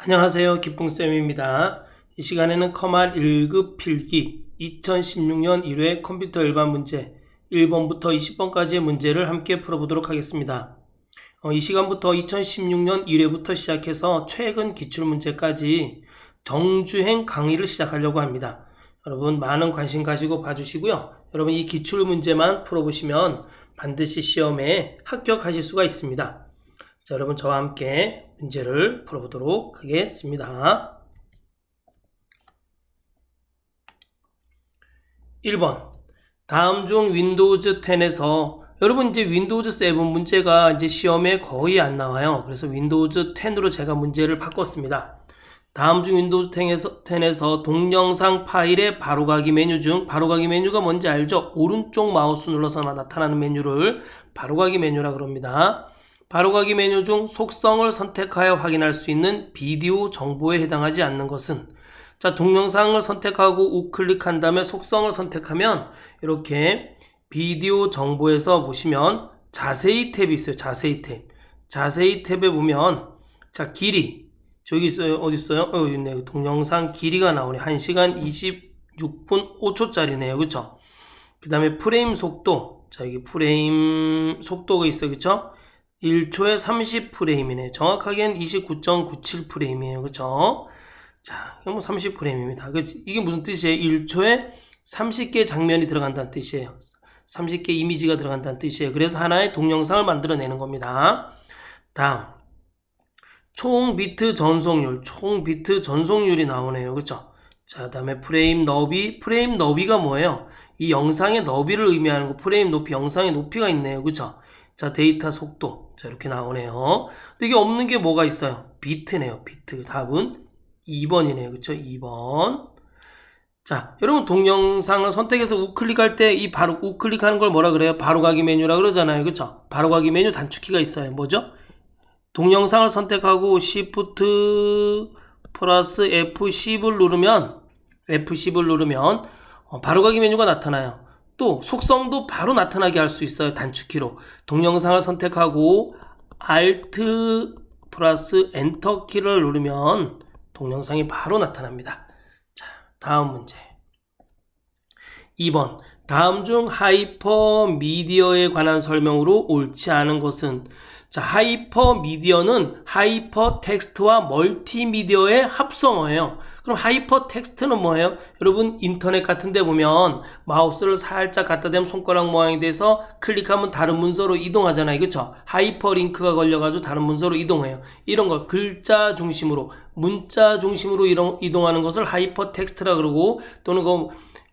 안녕하세요. 기쁨쌤입니다. 이 시간에는 커말 1급 필기 2016년 1회 컴퓨터 일반 문제 1번부터 20번까지의 문제를 함께 풀어보도록 하겠습니다. 이 시간부터 2016년 1회부터 시작해서 최근 기출문제까지 정주행 강의를 시작하려고 합니다. 여러분 많은 관심 가지고 봐주시고요. 여러분 이 기출문제만 풀어보시면 반드시 시험에 합격하실 수가 있습니다. 자, 여러분 저와 함께 문제를 풀어보도록 하겠습니다. 1번 다음 중 윈도우즈 10에서 여러분 이제 윈도우즈 7 문제가 이제 시험에 거의 안 나와요. 그래서 윈도우즈 10으로 제가 문제를 바꿨습니다. 다음 중 윈도우즈 10에서 동영상 파일의 바로가기 메뉴 중 바로가기 메뉴가 뭔지 알죠? 오른쪽 마우스 눌러서 나타나는 메뉴를 바로가기 메뉴라 그럽니다. 바로가기 메뉴 중 속성을 선택하여 확인할 수 있는 비디오 정보에 해당하지 않는 것은 자, 동영상을 선택하고 우클릭한 다음에 속성을 선택하면 이렇게 비디오 정보에서 보시면 자세히 탭이 있어요. 자세히 탭. 자세히 탭에 보면 자, 길이 저기 있어요. 어디 있어요? 여기 있네요. 동영상 길이가 나오네. 1시간 26분 5초짜리네요. 그쵸? 그 다음에 프레임 속도. 자, 여기 프레임 속도가 있어요. 그쵸? 1초에 30프레임이네. 정확하게는 29.97프레임이에요. 그쵸? 자, 이건 뭐 30프레임입니다. 그치? 이게 무슨 뜻이에요? 1초에 30개의 장면이 들어간다는 뜻이에요. 30개 이미지가 들어간다는 뜻이에요. 그래서 하나의 동영상을 만들어내는 겁니다. 다음. 총 비트 전송률이 나오네요. 그쵸? 자, 다음에 프레임 너비가 뭐예요? 이 영상의 너비를 의미하는 거, 프레임 높이, 영상의 높이가 있네요. 그쵸? 자, 데이터 속도. 자, 이렇게 나오네요. 근데 이게 없는 게 뭐가 있어요? 비트네요. 비트. 답은 2번이네요. 그쵸? 2번. 자, 여러분 동영상을 선택해서 우클릭할 때 이 바로 우클릭하는 걸 뭐라 그래요? 바로가기 메뉴라 그러잖아요. 그쵸? 바로가기 메뉴 단축키가 있어요. 뭐죠? 동영상을 선택하고 Shift 플러스 F10을 누르면 바로가기 메뉴가 나타나요. 또 속성도 바로 나타나게 할 수 있어요. 단축키로. 동영상을 선택하고 Alt 플러스 엔터 키를 누르면 동영상이 바로 나타납니다. 자, 다음 문제. 2번. 다음 중 하이퍼미디어에 관한 설명으로 옳지 않은 것은 자, 하이퍼미디어는 하이퍼텍스트와 멀티미디어의 합성어예요. 그럼 하이퍼텍스트는 뭐예요? 여러분 인터넷 같은 데 보면 마우스를 살짝 갖다 대면 손가락 모양이 돼서 클릭하면 다른 문서로 이동하잖아요. 그쵸? 하이퍼링크가 걸려가지고 다른 문서로 이동해요. 이런 걸 글자 중심으로 문자 중심으로 이동하는 것을 하이퍼텍스트라 그러고 또는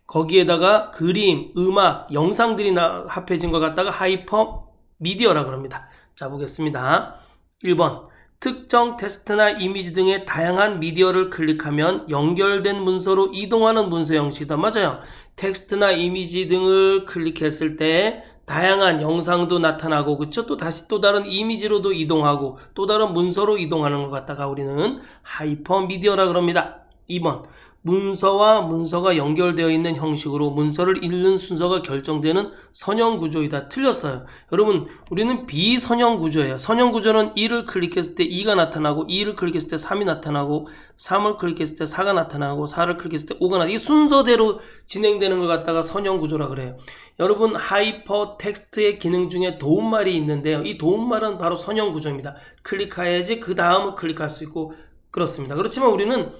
거기에다가 그림, 음악, 영상들이 합해진 걸 갖다가 하이퍼미디어라 그럽니다. 자, 보겠습니다. 1번. 특정 텍스트나 이미지 등의 다양한 미디어를 클릭하면 연결된 문서로 이동하는 문서 형식이다. 맞아요. 텍스트나 이미지 등을 클릭했을 때 다양한 영상도 나타나고 그쵸? 또 다시 또 다른 이미지로도 이동하고 또 다른 문서로 이동하는 것 갖다가 우리는 하이퍼미디어라 그럽니다. 2번. 문서와 문서가 연결되어 있는 형식으로 문서를 읽는 순서가 결정되는 선형 구조이다. 틀렸어요. 여러분 우리는 비선형 구조예요. 선형 구조는 1을 클릭했을 때 2가 나타나고 2를 클릭했을 때 3이 나타나고 3을 클릭했을 때 4가 나타나고 4를 클릭했을 때 5가 나타나고 이 순서대로 진행되는 걸 갖다가 선형 구조라 그래요. 여러분 하이퍼 텍스트의 기능 중에 도움말이 있는데요. 이 도움말은 바로 선형 구조입니다. 클릭해야지 그 다음을 클릭할 수 있고 그렇습니다. 그렇지만 우리는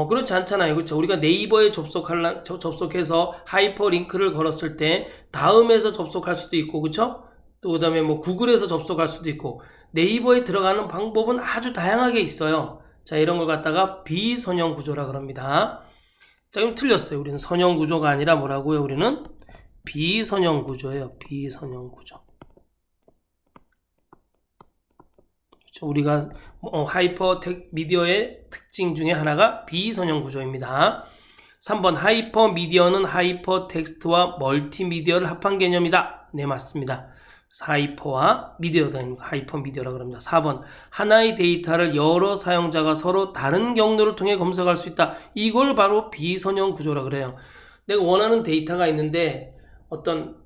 그렇지 않잖아요. 그렇죠? 우리가 네이버에 접속해서 하이퍼링크를 걸었을 때 다음에서 접속할 수도 있고, 그렇죠? 또 그다음에 뭐 구글에서 접속할 수도 있고 네이버에 들어가는 방법은 아주 다양하게 있어요. 자, 이런 걸 갖다가 비선형 구조라 그럽니다. 자, 그럼 틀렸어요. 우리는 선형 구조가 아니라 뭐라고요? 우리는 비선형 구조예요. 비선형 구조. 우리가 하이퍼미디어의 특징 중에 하나가 비선형 구조입니다. 3번 하이퍼미디어는 하이퍼텍스트와 멀티미디어를 합한 개념이다. 네, 맞습니다. 하이퍼와 미디어가 하이퍼미디어라고 합니다. 4번 하나의 데이터를 여러 사용자가 서로 다른 경로를 통해 검색할 수 있다. 이걸 바로 비선형 구조라고 그래요. 내가 원하는 데이터가 있는데 어떤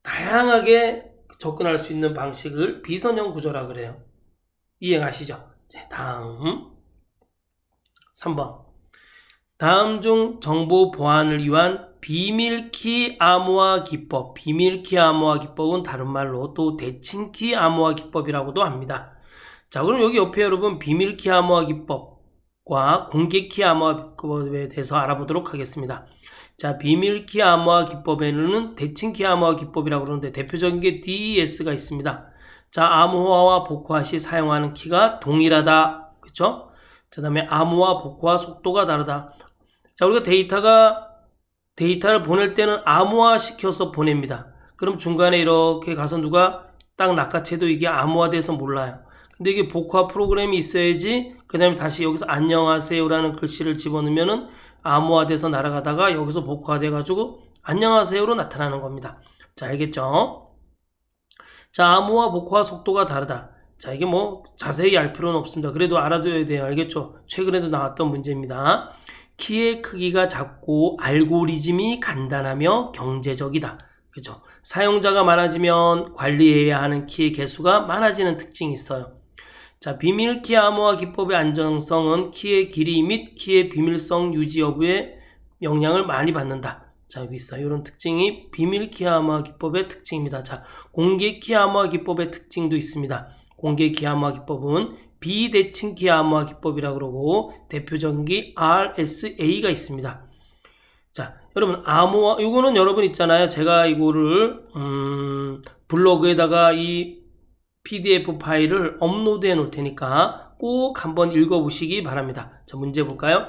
다양하게 접근할 수 있는 방식을 비선형 구조라고 그래요. 이해가시죠? 네, 다음 3번. 다음 중 정보 보안을 위한 비밀키 암호화 기법. 비밀키 암호화 기법은 다른 말로 또 대칭키 암호화 기법이라고도 합니다. 자, 그럼 여기 옆에 여러분 비밀키 암호화 기법과 공개키 암호화 기법에 대해서 알아보도록 하겠습니다. 자, 비밀키 암호화 기법에는 대칭키 암호화 기법이라고 그러는데 대표적인 게 DES가 있습니다. 자, 암호화와 복호화 시 사용하는 키가 동일하다. 그쵸? 자, 다음에 암호화 복호화 속도가 다르다. 자, 우리가 데이터를 보낼 때는 암호화 시켜서 보냅니다. 그럼 중간에 이렇게 가서 누가 딱 낚아채도 이게 암호화돼서 몰라요. 근데 이게 복호화 프로그램이 있어야지 그 다음에 다시 여기서 안녕하세요라는 글씨를 집어넣으면은 암호화돼서 날아가다가 여기서 복호화돼가지고 안녕하세요로 나타나는 겁니다. 자, 알겠죠? 자, 암호화 복호화 속도가 다르다. 자, 이게 뭐 자세히 알 필요는 없습니다. 그래도 알아둬야 돼요. 알겠죠? 최근에도 나왔던 문제입니다. 키의 크기가 작고 알고리즘이 간단하며 경제적이다. 그죠? 사용자가 많아지면 관리해야 하는 키의 개수가 많아지는 특징이 있어요. 자, 비밀키 암호화 기법의 안정성은 키의 길이 및 키의 비밀성 유지 여부에 영향을 많이 받는다. 자, 여기 있어요. 이런 특징이 비밀키 암호화 기법의 특징입니다. 자, 공개키 암호화 기법의 특징도 있습니다. 공개키 암호화 기법은 비대칭키 암호화 기법이라고 그러고 대표적인 게 RSA가 있습니다. 자, 여러분 암호화 이거는 여러분 있잖아요. 제가 이거를 블로그에다가 이 PDF 파일을 업로드해 놓을 테니까 꼭 한번 읽어보시기 바랍니다. 자, 문제 볼까요?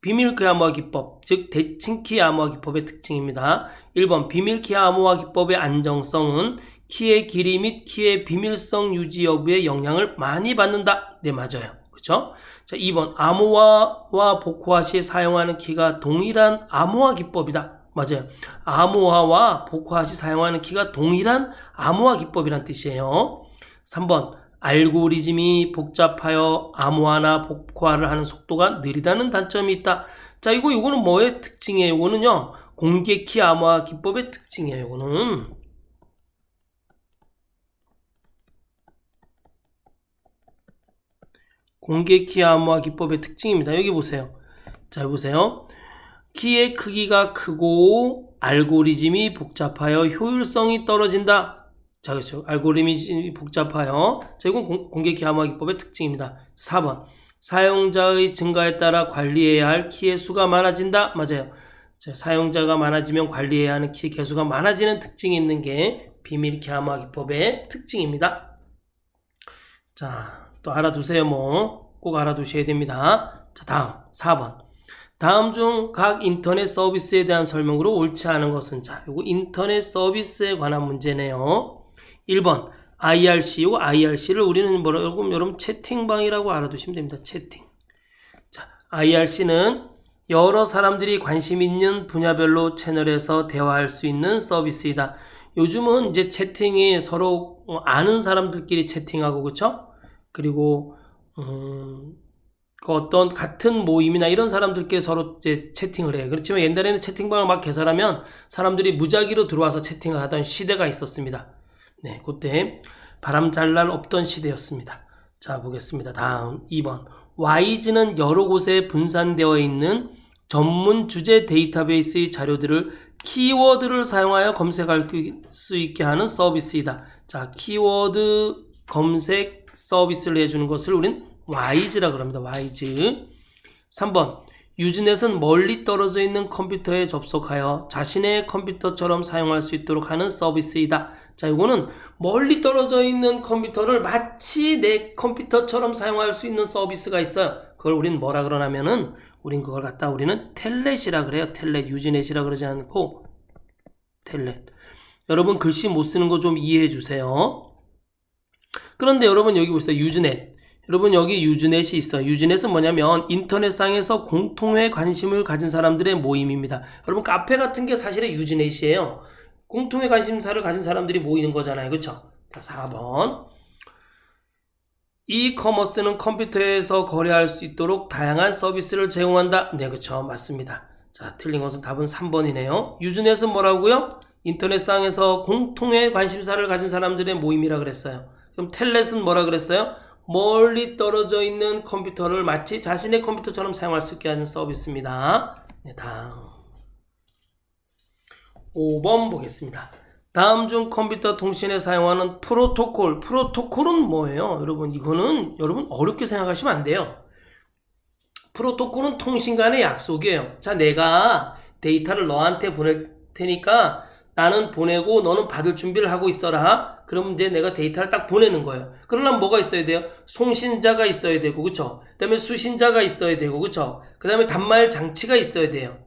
비밀키 암호화 기법, 즉 대칭키 암호화 기법의 특징입니다. 1번 비밀키 암호화 기법의 안정성은 키의 길이 및 키의 비밀성 유지 여부에 영향을 많이 받는다. 네, 맞아요. 그렇죠? 자, 2번 암호화와 복호화 시에 사용하는 키가 동일한 암호화 기법이다. 맞아요. 암호화와 복호화 시 사용하는 키가 동일한 암호화 기법이란 뜻이에요. 3번 알고리즘이 복잡하여 암호화나 복호화를 하는 속도가 느리다는 단점이 있다. 자, 이거는 뭐의 특징이에요? 이거는요, 공개키 암호화 기법의 특징이에요. 이거는. 공개키 암호화 기법의 특징입니다. 여기 보세요. 자, 여기 보세요. 키의 크기가 크고 알고리즘이 복잡하여 효율성이 떨어진다. 자, 그렇죠. 알고리즘이 복잡하여. 자, 이건 공개키 암호화 기법의 특징입니다. 4번. 사용자의 증가에 따라 관리해야 할 키의 수가 많아진다. 맞아요. 자, 사용자가 많아지면 관리해야 하는 키의 개수가 많아지는 특징이 있는 게 비밀키 암호화 기법의 특징입니다. 자, 또 알아두세요. 꼭 알아두셔야 됩니다. 자, 다음 4번. 다음 중 각 인터넷 서비스에 대한 설명으로 옳지 않은 것은, 자, 요거 인터넷 서비스에 관한 문제네요. 1번 IRC요. IRC를 우리는 여러분 채팅방이라고 알아두시면 됩니다. 채팅. 자, IRC는 여러 사람들이 관심 있는 분야별로 채널에서 대화할 수 있는 서비스이다. 요즘은 이제 채팅이 서로 아는 사람들끼리 채팅하고, 그쵸? 그리고 어떤 같은 모임이나 이런 사람들끼리 서로 이제 채팅을 해요. 그렇지만 옛날에는 채팅방을 막 개설하면 사람들이 무작위로 들어와서 채팅을 하던 시대가 있었습니다. 네, 그때 바람 잘 날 없던 시대였습니다. 자, 보겠습니다. 다음 2번. 와이즈는 여러 곳에 분산되어 있는 전문 주제 데이터베이스의 자료들을 키워드를 사용하여 검색할 수 있게 하는 서비스이다. 자, 키워드 검색 서비스를 해주는 것을 우린 와이즈라 그럽니다. 와이즈. 3번. 유즈넷은 멀리 떨어져 있는 컴퓨터에 접속하여 자신의 컴퓨터처럼 사용할 수 있도록 하는 서비스이다. 자, 이거는 멀리 떨어져 있는 컴퓨터를 마치 내 컴퓨터처럼 사용할 수 있는 서비스가 있어요. 그걸 우린 뭐라 그러냐면은 그걸 갖다 우리는 텔넷이라 그래요. 텔넷. 유즈넷이라 그러지 않고 텔넷. 여러분 글씨 못 쓰는 거 좀 이해해 주세요. 그런데 여러분 여기 보세요. 유즈넷. 여러분 여기 유즈넷이 있어요. 유즈넷은 뭐냐면 인터넷상에서 공통의 관심을 가진 사람들의 모임입니다. 여러분 카페 같은 게 사실은 유즈넷이에요. 공통의 관심사를 가진 사람들이 모이는 거잖아요. 그렇죠? 자, 4번. 이커머스는 컴퓨터에서 거래할 수 있도록 다양한 서비스를 제공한다. 네, 그렇죠. 맞습니다. 자, 틀린 것은 답은 3번이네요. 유즈넷은 뭐라고요? 인터넷상에서 공통의 관심사를 가진 사람들의 모임이라 그랬어요. 그럼 텔넷은 뭐라 그랬어요? 멀리 떨어져 있는 컴퓨터를 마치 자신의 컴퓨터처럼 사용할 수 있게 하는 서비스입니다. 네, 다음 5번 보겠습니다. 다음 중 컴퓨터 통신에 사용하는 프로토콜은 뭐예요? 여러분 이거는 여러분 어렵게 생각하시면 안 돼요. 프로토콜은 통신 간의 약속이에요. 자, 내가 데이터를 너한테 보낼 테니까 나는 보내고 너는 받을 준비를 하고 있어라. 그럼 이제 내가 데이터를 딱 보내는 거예요. 그러려면 뭐가 있어야 돼요? 송신자가 있어야 되고, 그쵸? 그 다음에 수신자가 있어야 되고, 그쵸? 그 다음에 단말 장치가 있어야 돼요.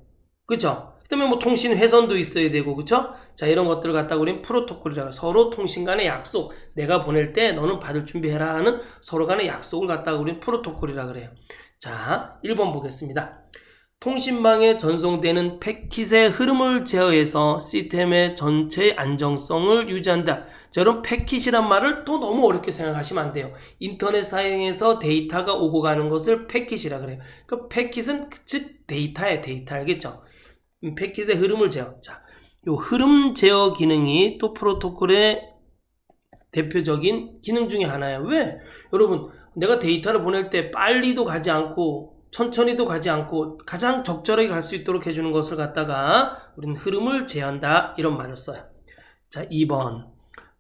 그쵸? 그 다음에 뭐 통신 회선도 있어야 되고, 그쵸? 자, 이런 것들을 갖다가 우리는 프로토콜이라고, 서로 통신 간의 약속, 내가 보낼 때 너는 받을 준비해라 하는 서로 간의 약속을 갖다가 우리는 프로토콜이라 그래요. 자, 1번 보겠습니다. 통신망에 전송되는 패킷의 흐름을 제어해서 시스템의 전체 안정성을 유지한다. 자, 여러분 패킷이란 말을 또 너무 어렵게 생각하시면 안 돼요. 인터넷 사용해서 데이터가 오고 가는 것을 패킷이라 그래요. 그 패킷은 즉 데이터예요. 데이터 알겠죠? 패킷의 흐름을 제어. 자, 요 흐름 제어 기능이 또 프로토콜의 대표적인 기능 중에 하나예요. 왜? 여러분 내가 데이터를 보낼 때 빨리도 가지 않고 천천히도 가지 않고 가장 적절하게 갈 수 있도록 해주는 것을 갖다가 우리는 흐름을 제한다 이런 말을 써요. 자, 2번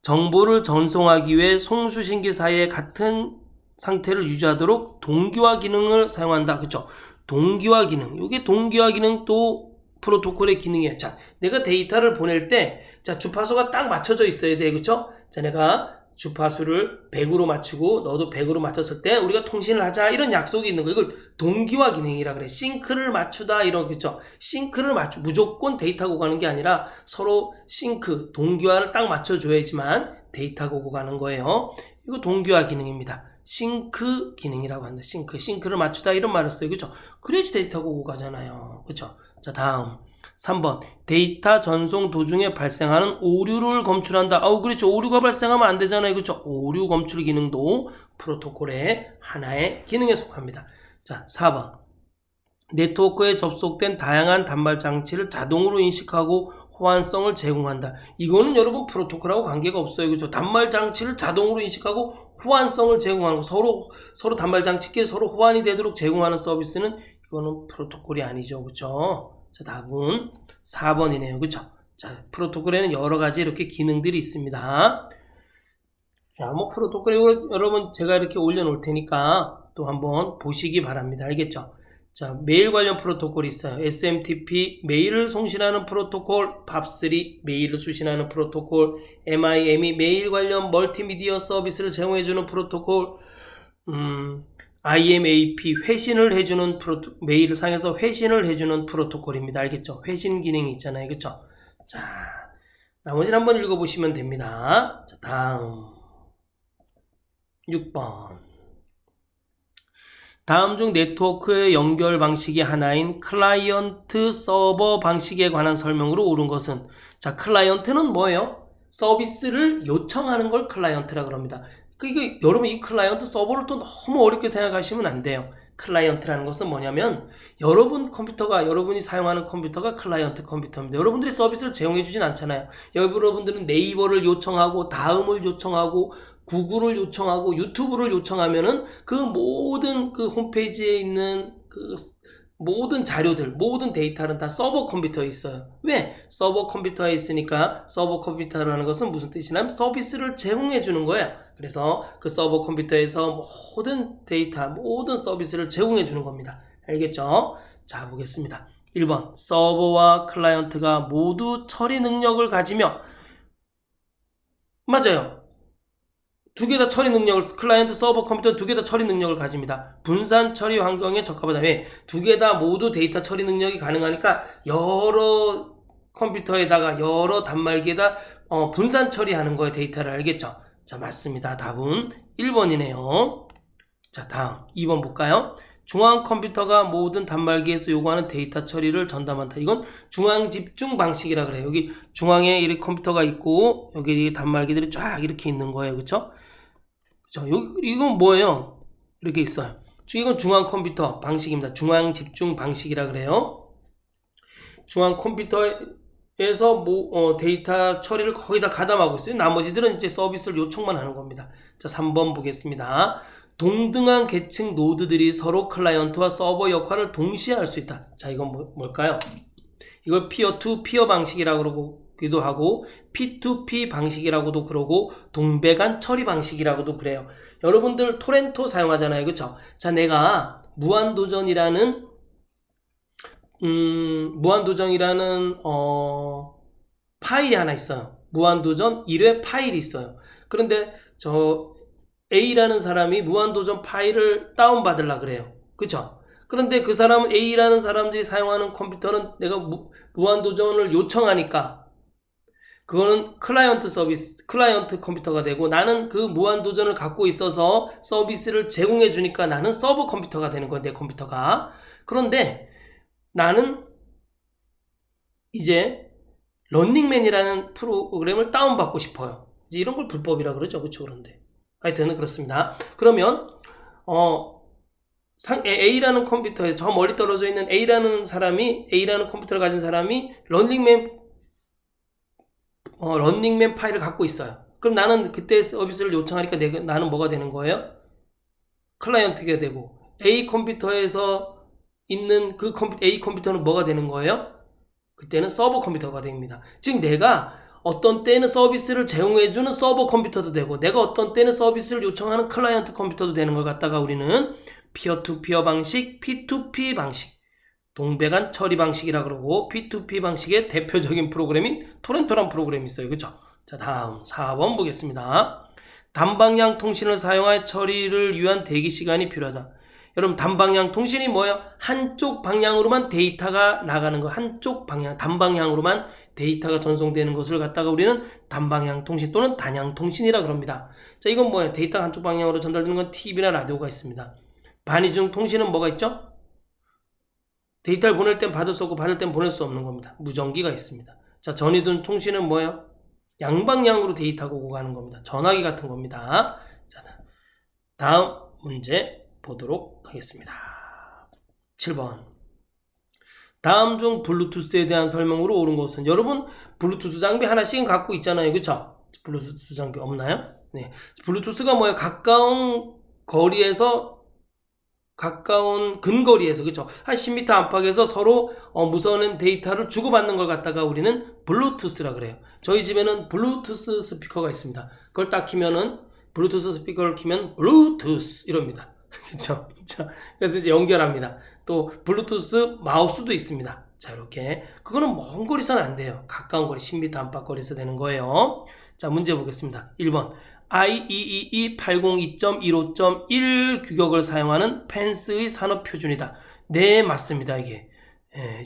정보를 전송하기 위해 송수신기 사이에 같은 상태를 유지하도록 동기화 기능을 사용한다. 그쵸? 동기화 기능. 이게 동기화 기능 또 프로토콜의 기능이에요. 자, 내가 데이터를 보낼 때 자, 주파수가 딱 맞춰져 있어야 돼. 그쵸? 자, 내가 주파수를 100으로 맞추고 너도 100으로 맞췄을 때 우리가 통신을 하자 이런 약속이 있는 거. 이걸 동기화 기능이라 그래. 싱크를 맞추다 이런 거죠. 싱크를 무조건 데이터가 오고 가는 게 아니라 서로 싱크, 동기화를 딱 맞춰줘야지만 데이터가 오고 가는 거예요. 이거 동기화 기능입니다. 싱크 기능이라고 한다. 싱크를 맞추다 이런 말을 써요. 그죠? 그래야지 데이터가 오고 가잖아요. 그죠? 자, 다음 3번 데이터 전송 도중에 발생하는 오류를 검출한다. 그렇죠. 오류가 발생하면 안 되잖아요. 그렇죠. 오류 검출 기능도 프로토콜의 하나의 기능에 속합니다. 자, 4번 네트워크에 접속된 다양한 단말 장치를 자동으로 인식하고 호환성을 제공한다. 이거는 여러분 프로토콜하고 관계가 없어요. 그렇죠. 단말 장치를 자동으로 인식하고 호환성을 제공하는 거. 서로 단말 장치끼리 서로 호환이 되도록 제공하는 서비스는 이거는 프로토콜이 아니죠. 그렇죠. 자, 답은 4번이네요. 그쵸? 자, 프로토콜에는 여러 가지 이렇게 기능들이 있습니다. 자, 뭐 프로토콜 여러분 제가 이렇게 올려놓을 테니까 또 한번 보시기 바랍니다. 알겠죠? 자, 메일 관련 프로토콜이 있어요. SMTP 메일을 송신하는 프로토콜, POP3 메일을 수신하는 프로토콜, MIME 메일 관련 멀티미디어 서비스를 제공해주는 프로토콜, IMAP 회신을 해주는 메일을 상에서 회신을 해주는 프로토콜입니다. 알겠죠? 회신 기능이 있잖아요. 그쵸? 자, 나머지는 한번 읽어보시면 됩니다. 자, 다음 6번 다음 중 네트워크의 연결 방식이 하나인 클라이언트 서버 방식에 관한 설명으로 옳은 것은 자, 클라이언트는 뭐예요? 서비스를 요청하는 걸 클라이언트라고 합니다. 이게 여러분 이 클라이언트 서버를 또 너무 어렵게 생각하시면 안 돼요. 클라이언트라는 것은 뭐냐면 여러분이 사용하는 컴퓨터가 클라이언트 컴퓨터입니다. 여러분들이 서비스를 제공해 주진 않잖아요. 여러분들은 네이버를 요청하고 다음을 요청하고 구글을 요청하고 유튜브를 요청하면은 그 모든 그 홈페이지에 있는 그 모든 자료들, 모든 데이터는 다 서버 컴퓨터에 있어요. 왜? 서버 컴퓨터에 있으니까 서버 컴퓨터라는 것은 무슨 뜻이냐면 서비스를 제공해 주는 거예요. 그래서 그 서버 컴퓨터에서 모든 데이터, 모든 서비스를 제공해 주는 겁니다. 알겠죠? 자, 보겠습니다. 1번 서버와 클라이언트가 모두 처리 능력을 가지며 맞아요. 두 개 다 처리 능력을 클라이언트 서버 컴퓨터 두 개 다 처리 능력을 가집니다. 분산 처리 환경에 적합하다. 왜? 두 개 다 모두 데이터 처리 능력이 가능하니까 여러 컴퓨터에다가 여러 단말기에다 분산 처리하는 거예요. 데이터를. 알겠죠? 자, 맞습니다. 답은 1번이네요. 자, 다음 2번 볼까요? 중앙 컴퓨터가 모든 단말기에서 요구하는 데이터 처리를 전담한다. 이건 중앙 집중 방식이라 그래요. 여기 중앙에 이렇게 컴퓨터가 있고 여기 단말기들이 쫙 이렇게 있는 거예요. 그렇죠? 이건 뭐예요? 이렇게 있어요. 이건 중앙 컴퓨터 방식입니다. 중앙 집중 방식이라 그래요. 중앙 컴퓨터에서 데이터 처리를 거의 다 가담하고 있어요. 나머지들은 이제 서비스를 요청만 하는 겁니다. 자, 3번 보겠습니다. 동등한 계층 노드들이 서로 클라이언트와 서버 역할을 동시에 할 수 있다. 자, 이건 뭘까요? 이걸 피어 투 피어 방식이라고 그러기도 하고 P2P 방식이라고도 그러고 동배간 처리 방식이라고도 그래요. 여러분들 토렌토 사용하잖아요. 그쵸? 자, 내가 무한도전이라는 파일이 하나 있어요. 무한도전 1회 파일이 있어요. 그런데 저 A라는 사람이 무한도전 파일을 다운받으려 그래요. 그쵸? 그런데 그 사람은 A라는 사람들이 사용하는 컴퓨터는 내가 무한도전을 요청하니까 그거는 클라이언트 서비스, 클라이언트 컴퓨터가 되고 나는 그 무한도전을 갖고 있어서 서비스를 제공해 주니까 나는 서버 컴퓨터가 되는 거야, 내 컴퓨터가. 그런데 나는 이제 런닝맨이라는 프로그램을 다운받고 싶어요. 이제 이런 걸 불법이라 그러죠. 그렇죠? 그런데 하여튼 그렇습니다. 그러면 A라는 컴퓨터에 저 멀리 떨어져 있는 A라는 컴퓨터를 가진 사람이 런닝맨 파일을 갖고 있어요. 그럼 나는 그때 서비스를 요청하니까 나는 뭐가 되는 거예요? 클라이언트가 되고 A 컴퓨터에서 있는 그 A 컴퓨터는 뭐가 되는 거예요? 그때는 서버 컴퓨터가 됩니다. 즉 내가 어떤 때는 서비스를 제공해주는 서버 컴퓨터도 되고 내가 어떤 때는 서비스를 요청하는 클라이언트 컴퓨터도 되는 걸 갖다가 우리는 피어-투-피어 방식, P2P 방식, 동배간 처리 방식이라 그러고 P2P 방식의 대표적인 프로그램인 토렌토란 프로그램이 있어요. 그쵸? 자, 다음 4번 보겠습니다. 단방향 통신을 사용하여 처리를 위한 대기 시간이 필요하다. 여러분 단방향 통신이 뭐예요? 한쪽 방향으로만 데이터가 나가는 거. 한쪽 방향, 단방향으로만 데이터가 전송되는 것을 갖다가 우리는 단방향 통신 또는 단향 통신이라 그럽니다. 자, 이건 뭐예요? 데이터가 한쪽 방향으로 전달되는 건 TV나 라디오가 있습니다. 반이중 통신은 뭐가 있죠? 데이터를 보낼 땐 받을 수 없고 받을 땐 보낼 수 없는 겁니다. 무전기가 있습니다. 자, 전이든 통신은 뭐예요? 양방향으로 데이터가 오고 가는 겁니다. 전화기 같은 겁니다. 자, 다음 문제 보도록 하겠습니다. 7번. 다음 중 블루투스에 대한 설명으로 옳은 것은? 여러분 블루투스 장비 하나씩은 갖고 있잖아요. 그쵸? 블루투스 장비 없나요? 네. 블루투스가 뭐예요? 가까운 근거리에서 그쵸? 한 10m 안팎에서 서로 무선은 데이터를 주고받는 걸 갖다가 우리는 블루투스라 그래요. 저희 집에는 블루투스 스피커가 있습니다. 그걸 딱 키면은 블루투스 스피커를 키면 블루투스 이럽니다. 그쵸? 그래서 이제 연결합니다. 또 블루투스 마우스도 있습니다. 자, 이렇게 그거는 먼 거리서는 안 돼요. 가까운 거리 10m 안팎 거리에서 되는 거예요. 자, 문제 보겠습니다. 1번 IEEE 802.15.1 규격을 사용하는 펜스의 산업 표준이다. 네, 맞습니다. 이게.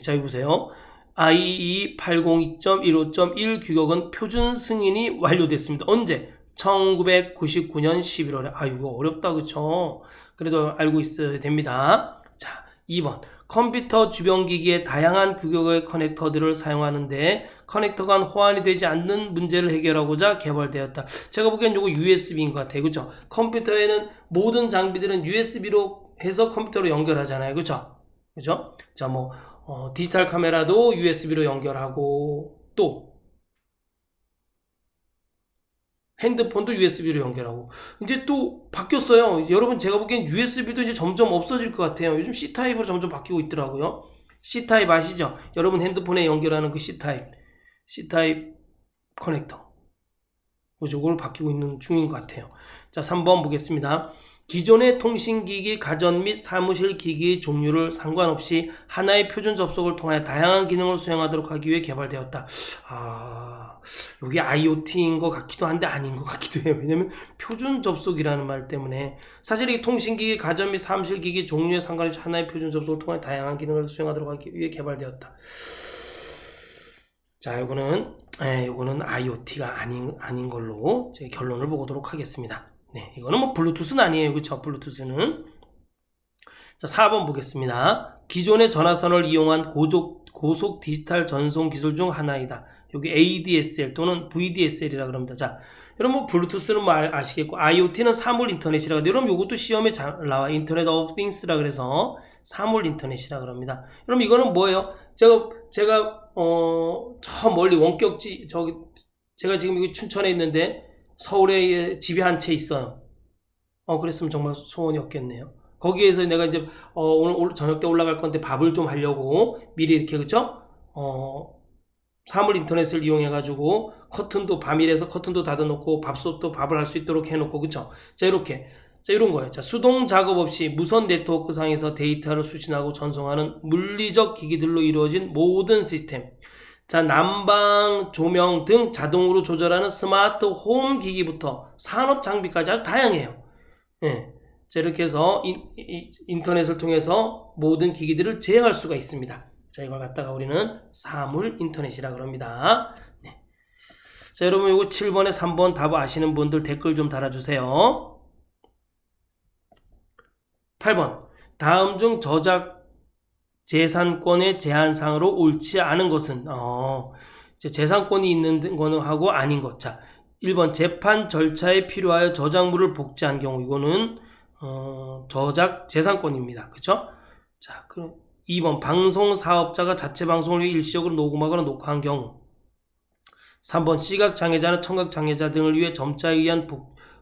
자, 여기 보세요. IEEE 802.15.1 규격은 표준 승인이 완료됐습니다. 언제? 1999년 11월에. 아, 이거 어렵다, 그쵸? 그래도 알고 있어야 됩니다. 자, 2번. 컴퓨터 주변 기기에 다양한 규격의 커넥터들을 사용하는데 커넥터 간 호환이 되지 않는 문제를 해결하고자 개발되었다. 제가 보기엔 이거 USB인 것 같아요. 그쵸? 컴퓨터에는 모든 장비들은 USB로 해서 컴퓨터로 연결하잖아요. 그쵸? 그죠? 자, 디지털 카메라도 USB로 연결하고 또 핸드폰도 USB로 연결하고 이제 또 바뀌었어요. 여러분 제가 보기엔 USB도 이제 점점 없어질 것 같아요. 요즘 C타입으로 점점 바뀌고 있더라고요. C타입 아시죠? 여러분 핸드폰에 연결하는 그 C타입 커넥터. 이걸 바뀌고 있는 중인 것 같아요. 자, 3번 보겠습니다. 기존의 통신기기, 가전 및 사무실 기기의 종류를 상관없이 하나의 표준 접속을 통하여 다양한 기능을 수행하도록 하기 위해 개발되었다. 이게 IoT인 것 같기도 한데 아닌 것 같기도 해요. 왜냐면 표준 접속이라는 말 때문에 사실 이 통신기기, 가전 및 사무실 기기 종류에 상관없이 하나의 표준 접속을 통하여 다양한 기능을 수행하도록 하기 위해 개발되었다. 자, 요거는 IoT가 아닌 걸로 제 결론을 보도록 하겠습니다. 네, 이거는 블루투스는 아니에요. 그쵸? 블루투스는. 자, 4번 보겠습니다. 기존의 전화선을 이용한 고속 디지털 전송 기술 중 하나이다. 여기 ADSL 또는 VDSL이라 그럽니다. 자, 여러분 블루투스는 아시겠고 IoT는 사물 인터넷이라 그래요. 여러분 이것도 시험에 잘 나와. 인터넷 오브 띵스라 그래서 사물 인터넷이라 그럽니다. 여러분 이거는 뭐예요? 제가 저 멀리 원격지 제가 지금 여기 춘천에 있는데 서울에 집이 한 채 있어요. 그랬으면 정말 소원이 없겠네요. 거기에서 내가 이제 오늘 저녁 때 올라갈 건데 밥을 좀 하려고 미리 이렇게 그쵸? 사물 인터넷을 이용해 가지고 커튼도 밤이라서 커튼도 닫아놓고 밥솥도 밥을 할 수 있도록 해놓고 그쵸? 자 이렇게 자 이런 거예요. 자 수동 작업 없이 무선 네트워크 상에서 데이터를 수신하고 전송하는 물리적 기기들로 이루어진 모든 시스템. 자 난방, 조명 등 자동으로 조절하는 스마트 홈 기기부터 산업 장비까지 아주 다양해요. 예. 자 이렇게 해서 인터넷을 통해서 모든 기기들을 제어할 수가 있습니다. 자 이걸 갖다가 우리는 사물 인터넷이라 그럽니다. 네. 자 여러분 요거 7번에 3번 답 아시는 분들 댓글 좀 달아주세요. 8번 다음 중 저작 재산권의 제한상으로 옳지 않은 것은 재산권이 있는 거는 하고 아닌 것. 자 1번 재판 절차에 필요하여 저작물을 복제한 경우 이거는 저작 재산권입니다. 그쵸? 자 그럼 2번 방송 사업자가 자체 방송을 위해 일시적으로 녹음하거나 녹화한 경우. 3번 시각장애자나 청각장애자 등을 위해 점자에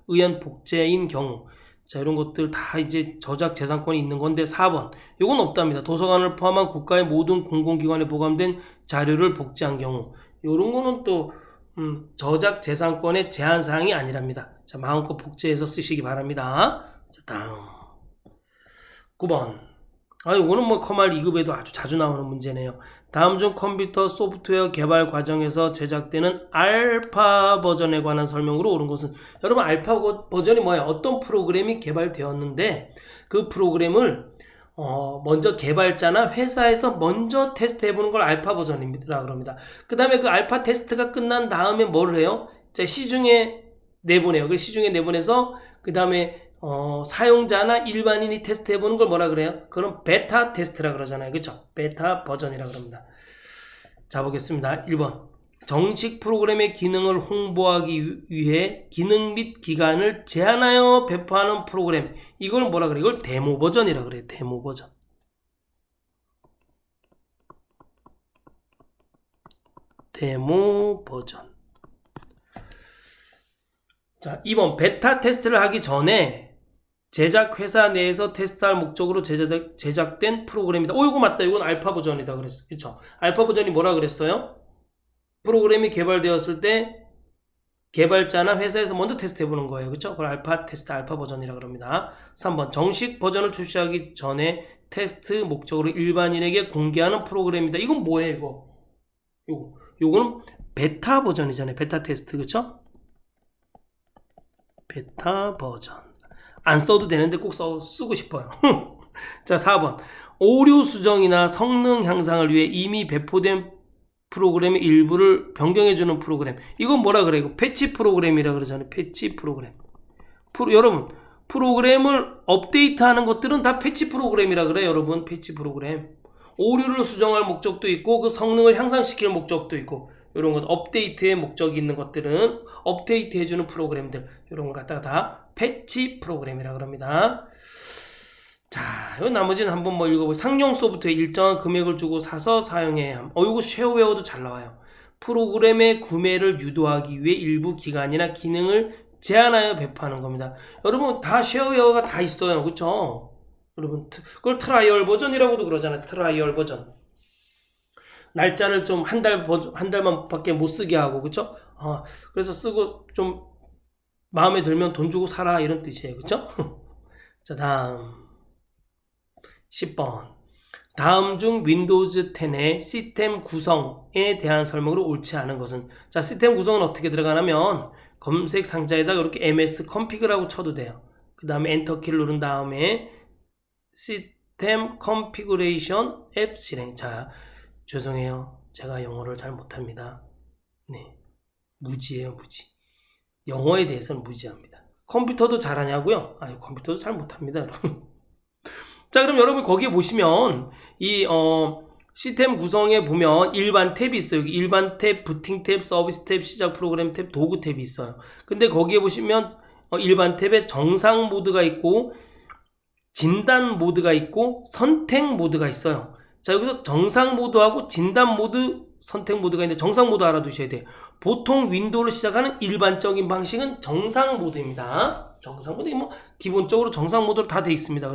의한 복제인 경우. 자 이런 것들 다 이제 저작 재산권이 있는 건데 4번 이건 없답니다. 도서관을 포함한 국가의 모든 공공기관에 보관된 자료를 복제한 경우. 이런 거는 또 저작 재산권의 제한사항이 아니랍니다. 자 마음껏 복제해서 쓰시기 바랍니다. 자 다음 9번 이거는 뭐 커말 2급에도 아주 자주 나오는 문제네요. 다음 중 컴퓨터 소프트웨어 개발 과정에서 제작되는 알파 버전에 관한 설명으로 옳은 것은 여러분 알파 버전이 뭐예요? 어떤 프로그램이 개발되었는데 그 프로그램을 먼저 개발자나 회사에서 먼저 테스트해보는 걸 알파 버전이라 그럽니다. 그 다음에 그 알파 테스트가 끝난 다음에 뭘 해요? 자 시중에 내보내요. 그 시중에 내보내서 그 다음에 사용자나 일반인이 테스트해보는 걸 뭐라 그래요? 그럼 베타 테스트라 그러잖아요. 그쵸? 베타 버전이라 그럽니다. 자 보겠습니다. 1번 정식 프로그램의 기능을 홍보하기 위해 기능 및 기간을 제한하여 배포하는 프로그램. 이걸 뭐라 그래? 이걸 데모 버전이라 그래요. 데모 버전. 데모 버전. 자 2번 베타 테스트를 하기 전에 제작 회사 내에서 테스트할 목적으로 제작된 프로그램이다. 이거 맞다. 이건 알파 버전이다 그랬어. 그쵸? 알파 버전이 뭐라 그랬어요? 프로그램이 개발되었을 때 개발자나 회사에서 먼저 테스트 해보는 거예요. 그쵸? 그걸 알파 테스트, 알파 버전이라 그럽니다. 3번 정식 버전을 출시하기 전에 테스트 목적으로 일반인에게 공개하는 프로그램이다. 이건 뭐예요? 요거는 베타 버전이잖아요. 베타 테스트. 그쵸? 베타 버전. 안 써도 되는데 꼭 쓰고 싶어요. 자 4번 오류 수정이나 성능 향상을 위해 이미 배포된 프로그램의 일부를 변경해주는 프로그램. 이건 뭐라 그래요? 이거 패치 프로그램이라 그러잖아요. 패치 프로그램. 여러분 프로그램을 업데이트하는 것들은 다 패치 프로그램이라 그래요. 여러분 패치 프로그램. 오류를 수정할 목적도 있고 그 성능을 향상시킬 목적도 있고 이런 것 업데이트의 목적이 있는 것들은 업데이트 해주는 프로그램들 이런 걸 갖다가 다 패치 프로그램이라 그럽니다. 자, 요 나머지는 한번 뭐 읽어보고 상용 소프트웨어 일정한 금액을 주고 사서 사용해야 함. 이거 쉐어웨어도 잘 나와요. 프로그램의 구매를 유도하기 위해 일부 기간이나 기능을 제한하여 배포하는 겁니다. 여러분 다 쉐어웨어가 다 있어요. 그쵸? 여러분 그걸 트라이얼 버전이라고도 그러잖아요. 트라이얼 버전. 날짜를 좀 한 달만 밖에 못 쓰게 하고 그쵸? 그래서 쓰고 좀 마음에 들면 돈 주고 사라 이런 뜻이에요. 그쵸? 자 다음 10번 다음 중 윈도우즈 10의 시스템 구성에 대한 설명으로 옳지 않은 것은. 자 시스템 구성은 어떻게 들어가냐면 검색 상자에다가 이렇게 ms config라고 쳐도 돼요. 그 다음에 엔터키를 누른 다음에 시스템 컨피그레이션 앱 실행. 자 죄송해요. 제가 영어를 잘 못합니다. 네, 무지예요. 무지. 영어에 대해서는 무지합니다. 컴퓨터도 잘하냐고요? 컴퓨터도 잘 못합니다. 여러분. 자 그럼 여러분 거기에 보시면 이 시스템 구성에 보면 일반 탭이 있어요. 여기 일반 탭, 부팅 탭, 서비스 탭, 시작 프로그램 탭, 도구 탭이 있어요. 근데 거기에 보시면 일반 탭에 정상 모드가 있고 진단 모드가 있고 선택 모드가 있어요. 자 여기서 정상 모드하고 진단 모드, 선택 모드가 있는데 정상 모드 알아두셔야 돼요. 보통 윈도우를 시작하는 일반적인 방식은 정상 모드입니다. 정상 모드 뭐 기본적으로 정상 모드로 다 돼 있습니다.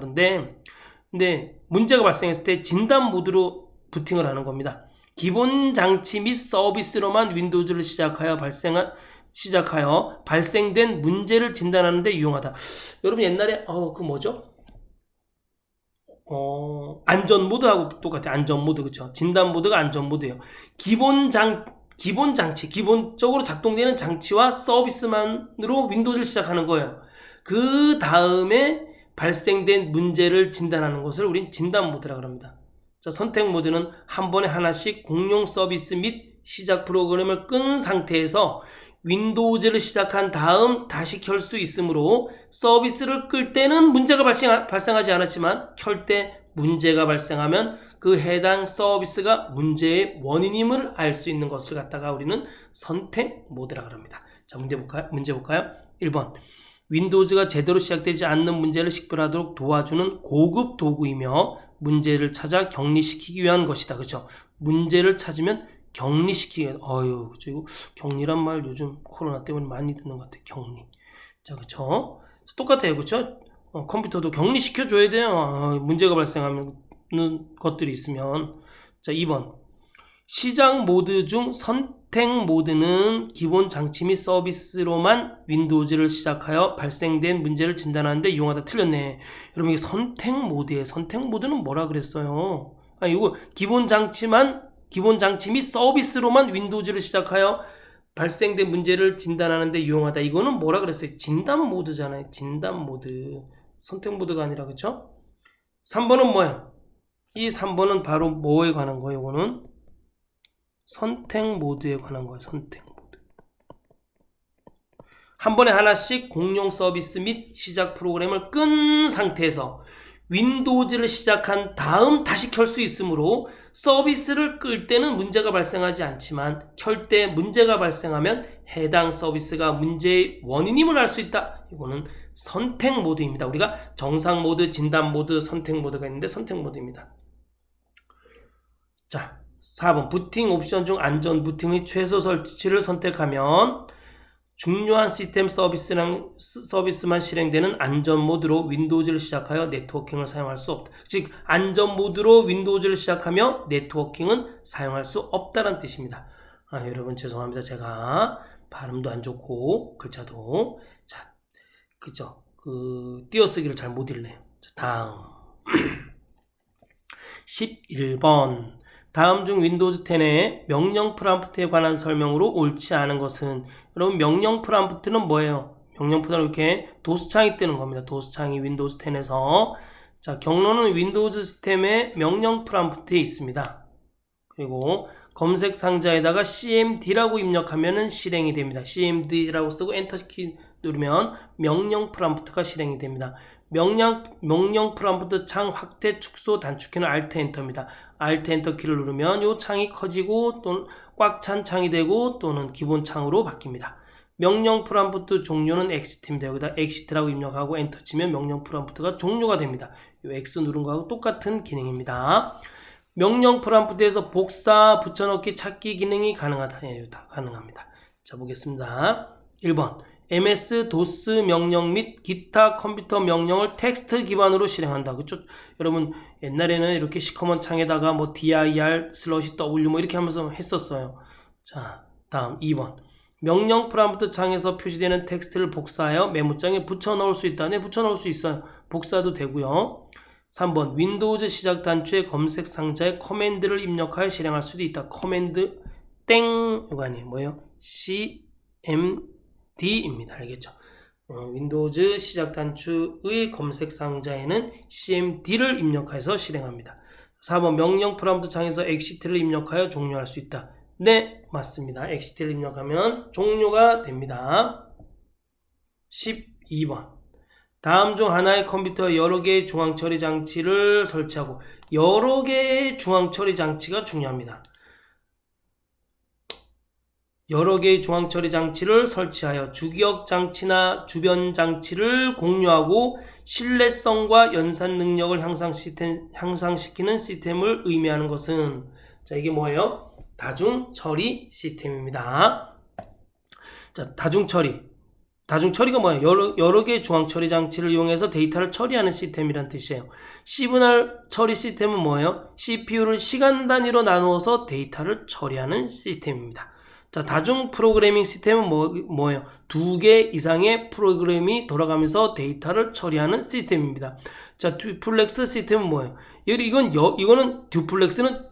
근데 문제가 발생했을 때 진단 모드로 부팅을 하는 겁니다. 기본 장치 및 서비스로만 윈도우즈를 시작하여 발생된 문제를 진단하는 데 유용하다. 여러분 옛날에 그 뭐죠? 안전 모드하고 똑같아요. 안전 모드, 그쵸? 진단 모드가 안전 모드예요. 기본 장치, 기본적으로 작동되는 장치와 서비스만으로 윈도우즈를 시작하는 거예요. 그 다음에 발생된 문제를 진단하는 것을 우린 진단 모드라고 합니다. 자, 선택 모드는 한 번에 하나씩 공용 서비스 및 시작 프로그램을 끈 상태에서 윈도우즈를 시작한 다음 다시 켤 수 있으므로 서비스를 끌 때는 문제가 발생하지 않았지만 켤 때 문제가 발생하면 그 해당 서비스가 문제의 원인임을 알 수 있는 것을 갖다가 우리는 선택 모드라고 합니다. 자, 문제 볼까요? 1번. 윈도우즈가 제대로 시작되지 않는 문제를 식별하도록 도와주는 고급 도구이며 문제를 찾아 격리시키기 위한 것이다. 그렇죠? 문제를 찾으면 격리시키기. 그쵸? 이거 격리란 말 요즘 코로나 때문에 많이 듣는 것 같아요. 격리. 자, 그쵸? 똑같아요. 그쵸? 컴퓨터도 격리시켜 줘야 돼요. 문제가 발생하는 것들이 있으면. 자, 2번. 시작 모드 중 선택 모드는 기본 장치 및 서비스로만 윈도우즈를 시작하여 발생된 문제를 진단하는 데 이용하다. 틀렸네. 여러분, 이게 선택 모드예요. 선택 모드는 뭐라 그랬어요? 이거 기본 장치 및 서비스로만 윈도우즈를 시작하여 발생된 문제를 진단하는 데 이용하다. 이거는 뭐라 그랬어요? 진단 모드잖아요. 진단 모드. 선택 모드가 아니라, 그쵸? 3번은 뭐야? 이 3번은 바로 뭐에 관한 거예요? 이거는 선택 모드에 관한 거예요. 선택 모드. 한 번에 하나씩 공용 서비스 및 시작 프로그램을 끈 상태에서 윈도우즈를 시작한 다음 다시 켤 수 있으므로 서비스를 끌 때는 문제가 발생하지 않지만 켤 때 문제가 발생하면 해당 서비스가 문제의 원인임을 알 수 있다. 이거는 선택 모드입니다. 우리가 정상 모드, 진단 모드, 선택 모드가 있는데 선택 모드입니다. 자, 4번. 부팅 옵션 중 안전 부팅의 최소 설치를 선택하면 중요한 시스템 서비스만 실행되는 안전 모드로 윈도우즈를 시작하여 네트워킹을 사용할 수 없다. 즉, 안전 모드로 윈도우즈를 시작하며 네트워킹은 사용할 수 없다는 뜻입니다. 여러분 죄송합니다. 제가 발음도 안 좋고 글자도 그죠? 띄어쓰기를 잘 못 읽네요. 자, 다음 11번. 다음 중 윈도우즈 10의 명령 프롬프트에 관한 설명으로 옳지 않은 것은? 여러분, 명령 프롬프트는 뭐예요? 명령 프롬프트는 이렇게 도스창이 뜨는 겁니다. 도스창이 윈도우즈 10에서. 자, 경로는 윈도우즈 시스템의 명령 프롬프트에 있습니다. 그리고 검색 상자에다가 cmd라고 입력하면 실행이 됩니다. cmd라고 쓰고 엔터키 누르면 명령 프롬프트가 실행이 됩니다. 명령 프롬프트 창 확대, 축소, 단축키는 Alt 엔터입니다. Alt 엔터 키를 누르면 이 창이 커지고 또는 꽉 찬 창이 되고 또는 기본 창으로 바뀝니다. 명령 프롬프트 종료는 exit입니다. 여기다 exit라고 입력하고 엔터 치면 명령 프롬프트가 종료가 됩니다. 이 X 누른 거하고 똑같은 기능입니다. 명령 프롬프트에서 복사, 붙여넣기, 찾기 기능이 가능하다. 다 가능합니다. 자, 보겠습니다. 1번. MS-DOS 명령 및 기타 컴퓨터 명령을 텍스트 기반으로 실행한다. 그쵸? 여러분, 옛날에는 이렇게 시커먼 창에다가 뭐 dir/w 뭐 이렇게 하면서 했었어요. 자, 다음 2번. 명령 프롬프트 창에서 표시되는 텍스트를 복사하여 메모장에 붙여 넣을 수 있다. 네, 붙여 넣을 수 있어요. 복사도 되고요. 3번. 윈도우즈 시작 단추의 검색 상자에 커맨드를 입력하여 실행할 수도 있다. 커맨드 땡 이거 아니에요. 뭐예요? cmd입니다. 알겠죠? 윈도우즈 시작 단추의 검색 상자에는 cmd를 입력해서 실행합니다. 4번. 명령 프롬프트 창에서 exit를 입력하여 종료할 수 있다. 네, 맞습니다. exit를 입력하면 종료가 됩니다. 12번. 다음 중 하나의 컴퓨터에 여러 개의 중앙 처리 장치를 설치하고. 여러 개의 중앙 처리 장치가 중요합니다. 여러 개의 중앙 처리 장치를 설치하여 주기억 장치나 주변 장치를 공유하고 신뢰성과 연산 능력을 향상시키는 시스템을 의미하는 것은? 자, 이게 뭐예요? 다중 처리 시스템입니다. 자, 다중 처리. 다중 처리가 뭐예요? 여러 개의 중앙 처리 장치를 이용해서 데이터를 처리하는 시스템이란 뜻이에요. 시그널 처리 시스템은 뭐예요? CPU를 시간 단위로 나누어서 데이터를 처리하는 시스템입니다. 자, 다중 프로그래밍 시스템은 뭐예요? 두 개 이상의 프로그램이 돌아가면서 데이터를 처리하는 시스템입니다. 자, 듀플렉스 시스템은 뭐예요? 이거는 듀플렉스는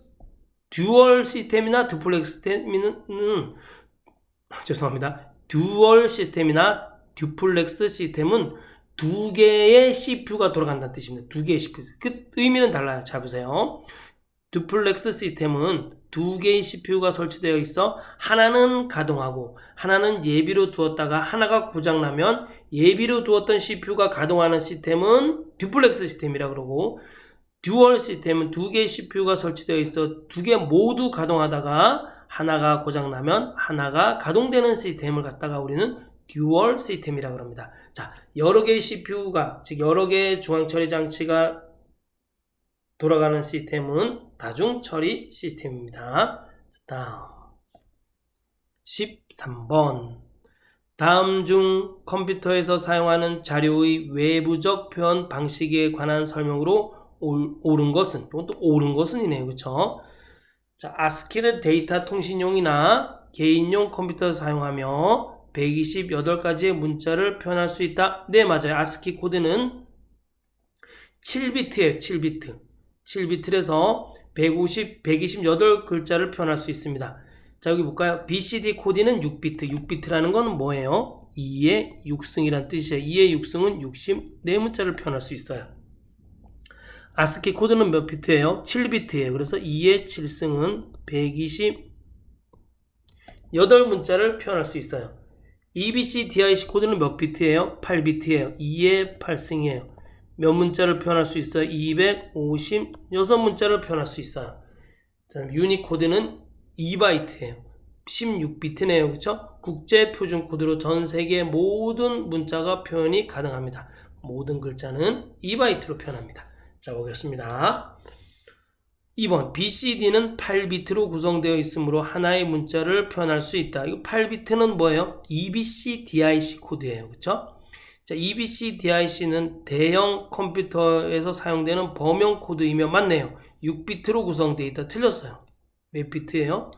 듀얼 시스템이나 듀플렉스 시스템은 죄송합니다. 듀얼 시스템이나 듀플렉스 시스템은 두 개의 CPU가 돌아간다는 뜻입니다. 두 개의 CPU. 그 의미는 달라요. 잘 보세요. 듀플렉스 시스템은 두 개의 CPU가 설치되어 있어 하나는 가동하고 하나는 예비로 두었다가 하나가 고장나면 예비로 두었던 CPU가 가동하는 시스템은 듀플렉스 시스템이라 그러고, 듀얼 시스템은 두 개의 CPU가 설치되어 있어 두 개 모두 가동하다가 하나가 고장나면 하나가 가동되는 시스템을 갖다가 우리는 듀얼 시스템이라고 합니다. 자, 여러 개의 CPU가, 즉 여러 개의 중앙 처리 장치가 돌아가는 시스템은 다중 처리 시스템입니다. 다음 13번. 다음 중 컴퓨터에서 사용하는 자료의 외부적 표현 방식에 관한 설명으로 옳은 것은, 이건 또 옳은 것은이네요. 그쵸? 자, ASCII를 데이터 통신용이나 개인용 컴퓨터에서 사용하며 128가지의 문자를 표현할 수 있다. 네, 맞아요. ASCII 코드는 7비트예요. 7비트. 7비트에서 128글자를 표현할 수 있습니다. 자, 여기 볼까요? BCD 코드는 6비트. 6비트라는 건 뭐예요? 2의 6승이란 뜻이에요. 2의 6승은 64문자를 표현할 수 있어요. ASCII 코드는 몇 비트예요? 7비트예요. 그래서 2의 7승은 128문자를 표현할 수 있어요. EBC DIC 코드는 몇 비트예요? 8비트예요. 2의 8승이에요. 몇 문자를 표현할 수 있어요? 256문자를 표현할 수 있어요. 유니코드는 2바이트예요. 16비트네요. 그렇죠? 국제 표준 코드로 전 세계 모든 문자가 표현이 가능합니다. 모든 글자는 2바이트로 표현합니다. 자, 보겠습니다. 2번, BCD는 8비트로 구성되어 있으므로 하나의 문자를 표현할 수 있다. 이거 8비트는 뭐예요? EBC DIC 코드예요. 그렇죠? 자, EBC DIC는 대형 컴퓨터에서 사용되는 범용 코드이며 맞네요. 6비트로 구성되어 있다. 틀렸어요. 몇 비트예요?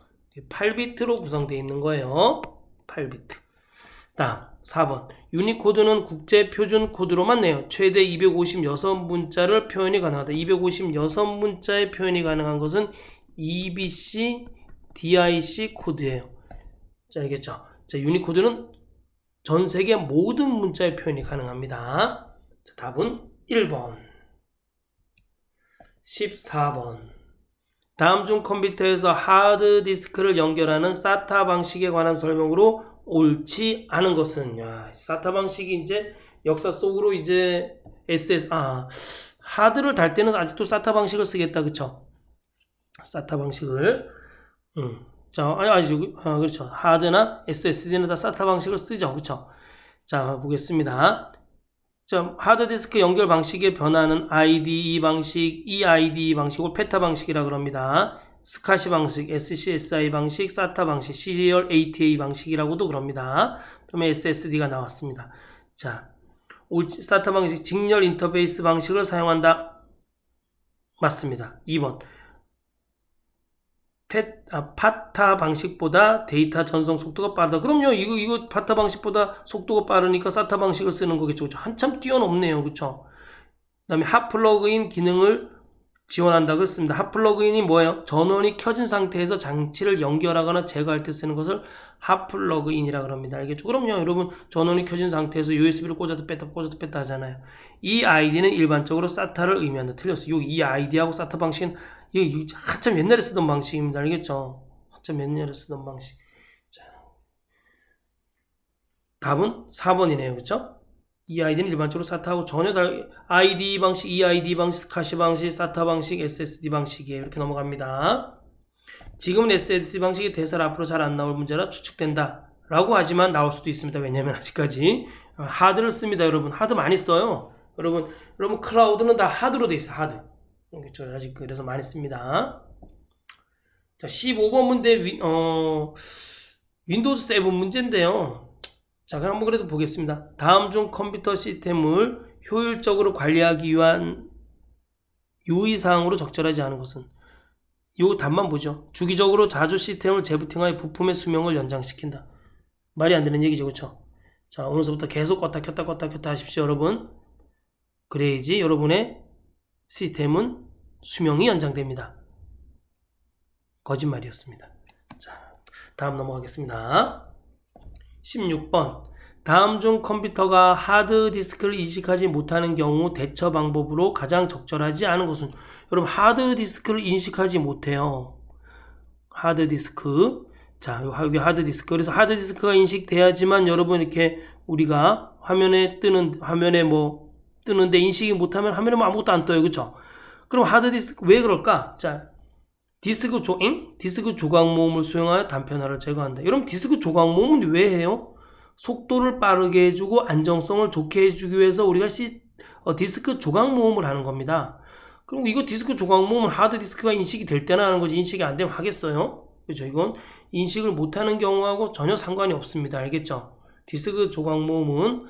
8비트로 구성되어 있는 거예요. 8비트. 다음 4번, 유니코드는 국제 표준 코드로 맞네요. 최대 256문자를 표현이 가능하다. 256문자의 표현이 가능한 것은 EBC DIC 코드예요. 자, 알겠죠? 자, 유니코드는 전 세계 모든 문자의 표현이 가능합니다. 자, 답은 1번. 14번. 다음 중 컴퓨터에서 하드디스크를 연결하는 SATA 방식에 관한 설명으로 옳지 않은 것은, SATA 방식이 이제 역사 속으로 이제 하드를 달 때는 아직도 SATA 방식을 쓰겠다. 그쵸? SATA 방식을. 자, 그렇죠. 하드나 SSD는 다 SATA 방식을 쓰죠. 그쵸? 자, 보겠습니다. 자, 하드디스크 연결 방식의 변화는 IDE 방식, EIDE 방식을 페타 방식이라고 합니다. 스카시 방식, SCSI 방식, SATA 방식, 시리얼 ATA 방식이라고도 그럽니다. 그다음에 SSD가 나왔습니다. 자, SATA 방식, 직렬 인터페이스 방식을 사용한다. 맞습니다. 2번. 파타 방식보다 데이터 전송 속도가 빠르다. 그럼요. 이거 파타 방식보다 속도가 빠르니까 SATA 방식을 쓰는 거겠죠. 그렇죠? 한참 뛰어넘네요. 그렇죠? 그다음에 핫 플러그인 기능을 지원한다고 했습니다. 핫 플러그인이 뭐예요? 전원이 켜진 상태에서 장치를 연결하거나 제거할 때 쓰는 것을 핫 플러그인이라고 합니다. 알겠죠? 그럼요. 여러분, 전원이 켜진 상태에서 USB를 꽂아도 뺐다 하잖아요. 이 아이디는 일반적으로 SATA를 의미한다. 틀렸어요. 이 아이디하고 SATA 방식은 이게 한참 옛날에 쓰던 방식입니다. 알겠죠? 한참 옛날에 쓰던 방식. 자, 답은 4번이네요. 그렇죠? 이 아이디는 일반적으로 SATA하고 전혀 다른 IDE 방식, EID 방식, 스카시 방식, SATA 방식, SSD 방식이에요. 이렇게 넘어갑니다. 지금은 SSD 방식이 대사를 앞으로 잘 안 나올 문제라 추측된다 라고 하지만 나올 수도 있습니다. 왜냐면 아직까지 하드를 씁니다. 여러분, 하드 많이 써요. 여러분 클라우드는 다 하드로 돼 있어요. 하드. 그렇죠. 아직 그래서 많이 씁니다. 자, 15번 문제 윈도우즈 7 문제인데요. 자, 그럼 한번 그래도 보겠습니다. 다음 중 컴퓨터 시스템을 효율적으로 관리하기 위한 유의사항으로 적절하지 않은 것은? 요 답만 보죠. 주기적으로 자주 시스템을 재부팅하여 부품의 수명을 연장시킨다. 말이 안 되는 얘기죠, 그렇죠? 자, 오늘서부터 계속 껐다 켰다 하십시오, 여러분. 그래야지 여러분의 시스템은 수명이 연장됩니다. 거짓말이었습니다. 자, 다음 넘어가겠습니다. 16번. 다음 중 컴퓨터가 하드디스크를 인식하지 못하는 경우 대처 방법으로 가장 적절하지 않은 것은? 여러분, 하드디스크를 인식하지 못해요. 하드디스크. 자, 여기 하드디스크. 그래서 하드디스크가 인식돼야지만 여러분 이렇게 우리가 화면에 뜨는데 인식이 못하면 화면에 아무것도 안 떠요. 그쵸? 그럼 하드디스크 왜 그럴까? 자, 디스크 조각 모음을 수행하여 단편화를 제거한다. 여러분, 디스크 조각 모음은 왜 해요? 속도를 빠르게 해주고 안정성을 좋게 해주기 위해서 우리가 디스크 조각 모음을 하는 겁니다. 그럼 이거 디스크 조각 모음은 하드디스크가 인식이 될 때나 하는 거지, 인식이 안 되면 하겠어요? 그렇죠? 이건 인식을 못하는 경우하고 전혀 상관이 없습니다. 알겠죠? 디스크 조각 모음은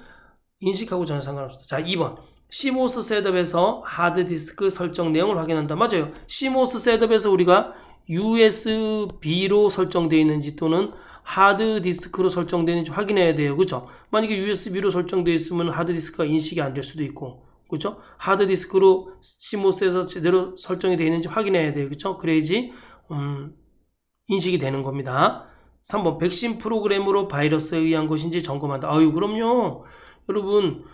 인식하고 전혀 상관없습니다. 자, 2번. CMOS 셋업에서 하드디스크 설정 내용을 확인한다. 맞아요. CMOS 셋업에서 우리가 USB로 설정되어 있는지 또는 하드디스크로 설정되어 있는지 확인해야 돼요. 그렇죠? 만약에 USB로 설정되어 있으면 하드디스크가 인식이 안 될 수도 있고, 그렇죠? 하드디스크로 CMOS에서 제대로 설정이 되어 있는지 확인해야 돼요. 그렇죠? 그래야지 인식이 되는 겁니다. 3번. 백신 프로그램으로 바이러스에 의한 것인지 점검한다. 아유, 그럼요. 여러분,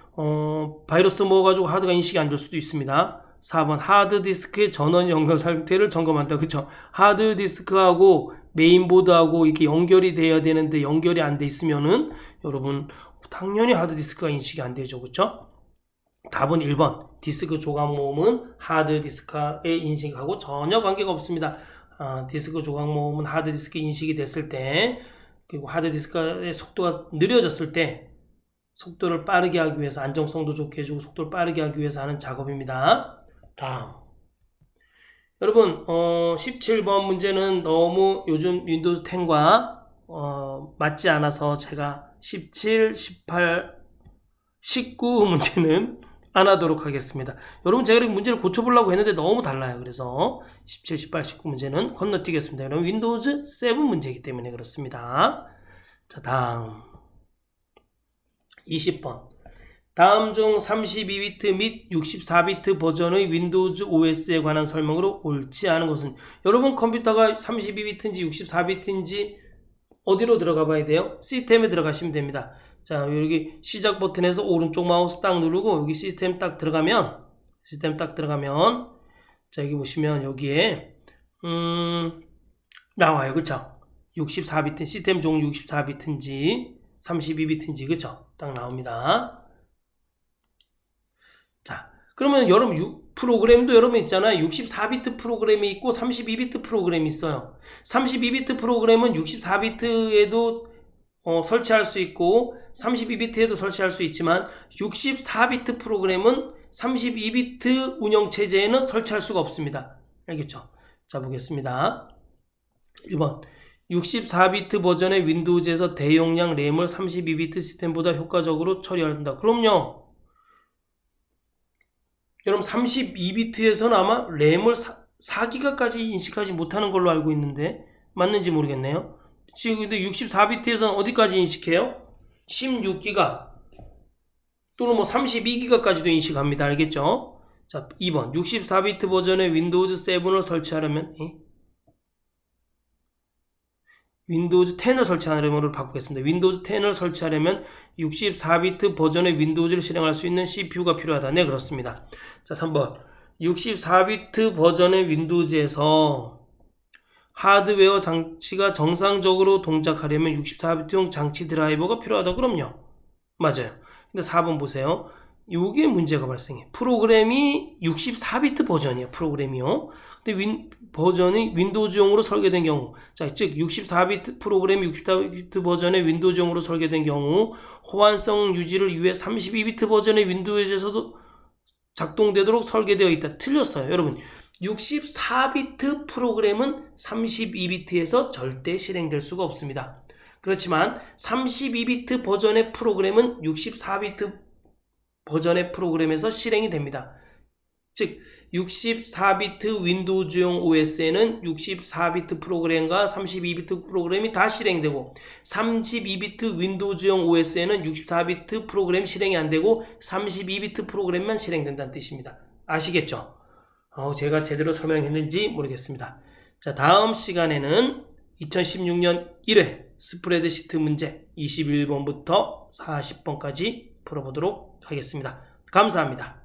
바이러스 먹어가지고 하드가 인식이 안 될 수도 있습니다. 4번. 하드디스크의 전원 연결 상태를 점검한다. 그쵸? 하드디스크하고 메인보드하고 이렇게 연결이 돼야 되는데 연결이 안 돼 있으면은 여러분 당연히 하드디스크가 인식이 안 되죠. 그쵸? 답은 1번. 디스크 조각 모음은 하드디스크의 인식하고 전혀 관계가 없습니다. 디스크 조각 모음은 하드디스크 인식이 됐을 때, 그리고 하드디스크의 속도가 느려졌을 때 속도를 빠르게 하기 위해서, 안정성도 좋게 해주고 속도를 빠르게 하기 위해서 하는 작업입니다. 다음. 여러분, 17번 문제는 너무 요즘 윈도우즈 10과 맞지 않아서 제가 17, 18, 19 문제는 안 하도록 하겠습니다. 여러분, 제가 이렇게 문제를 고쳐보려고 했는데 너무 달라요. 그래서 17, 18, 19 문제는 건너뛰겠습니다. 여러분, 윈도우즈 7 문제이기 때문에 그렇습니다. 자, 다음. 20번. 다음 중 32비트 및 64비트 버전의 윈도우즈 OS에 관한 설명으로 옳지 않은 것은? 여러분, 컴퓨터가 32비트인지 64비트인지 어디로 들어가 봐야 돼요? 시스템에 들어가시면 됩니다. 자, 여기 시작 버튼에서 오른쪽 마우스 딱 누르고 여기 시스템 딱 들어가면 자, 여기 보시면 여기에 나와요. 그쵸? 64비트, 시스템 종류 64비트인지 32비트인지, 그쵸? 딱 나옵니다. 자, 그러면 여러분 프로그램도 여러분 있잖아요. 64비트 프로그램이 있고 32비트 프로그램이 있어요. 32비트 프로그램은 64비트에도 설치할 수 있고 32비트에도 설치할 수 있지만 64비트 프로그램은 32비트 운영체제에는 설치할 수가 없습니다. 알겠죠? 자, 보겠습니다. 1번. 64비트 버전의 윈도우즈에서 대용량 램을 32비트 시스템보다 효과적으로 처리한다. 그럼요. 여러분, 32비트에서는 아마 램을 4기가까지 인식하지 못하는 걸로 알고 있는데 맞는지 모르겠네요. 지금 근데 64비트에서는 어디까지 인식해요? 16기가 또는 뭐 32기가까지도 인식합니다. 알겠죠? 자, 2번. 64비트 버전의 윈도우즈 7을 설치하려면 윈도우즈 10을 설치하려면 바꾸겠습니다. 윈도우즈 10을 설치하려면 64비트 버전의 윈도우즈를 실행할 수 있는 CPU가 필요하다. 네, 그렇습니다. 자, 3번. 64비트 버전의 윈도우즈에서 하드웨어 장치가 정상적으로 동작하려면 64비트용 장치 드라이버가 필요하다. 그럼요. 맞아요. 근데 4번 보세요. 이게 문제가 발생해. 프로그램이 64비트 버전이에요. 프로그램이요. 근데 버전이 윈도우즈용으로 설계된 경우, 자, 즉 64비트 프로그램이 64비트 버전의 윈도우즈용으로 설계된 경우 호환성 유지를 위해 32비트 버전의 윈도우즈에서도 작동되도록 설계되어 있다. 틀렸어요. 여러분, 64비트 프로그램은 32비트에서 절대 실행될 수가 없습니다. 그렇지만 32비트 버전의 프로그램은 64비트 버전의 프로그램에서 실행이 됩니다. 즉 64비트 윈도우즈용 OS에는 64비트 프로그램과 32비트 프로그램이 다 실행되고 32비트 윈도우즈용 OS에는 64비트 프로그램 실행이 안되고 32비트 프로그램만 실행된다는 뜻입니다. 아시겠죠? 제가 제대로 설명했는지 모르겠습니다. 자, 다음 시간에는 2016년 1회 스프레드시트 문제 21번부터 40번까지 풀어보도록 하겠습니다. 감사합니다.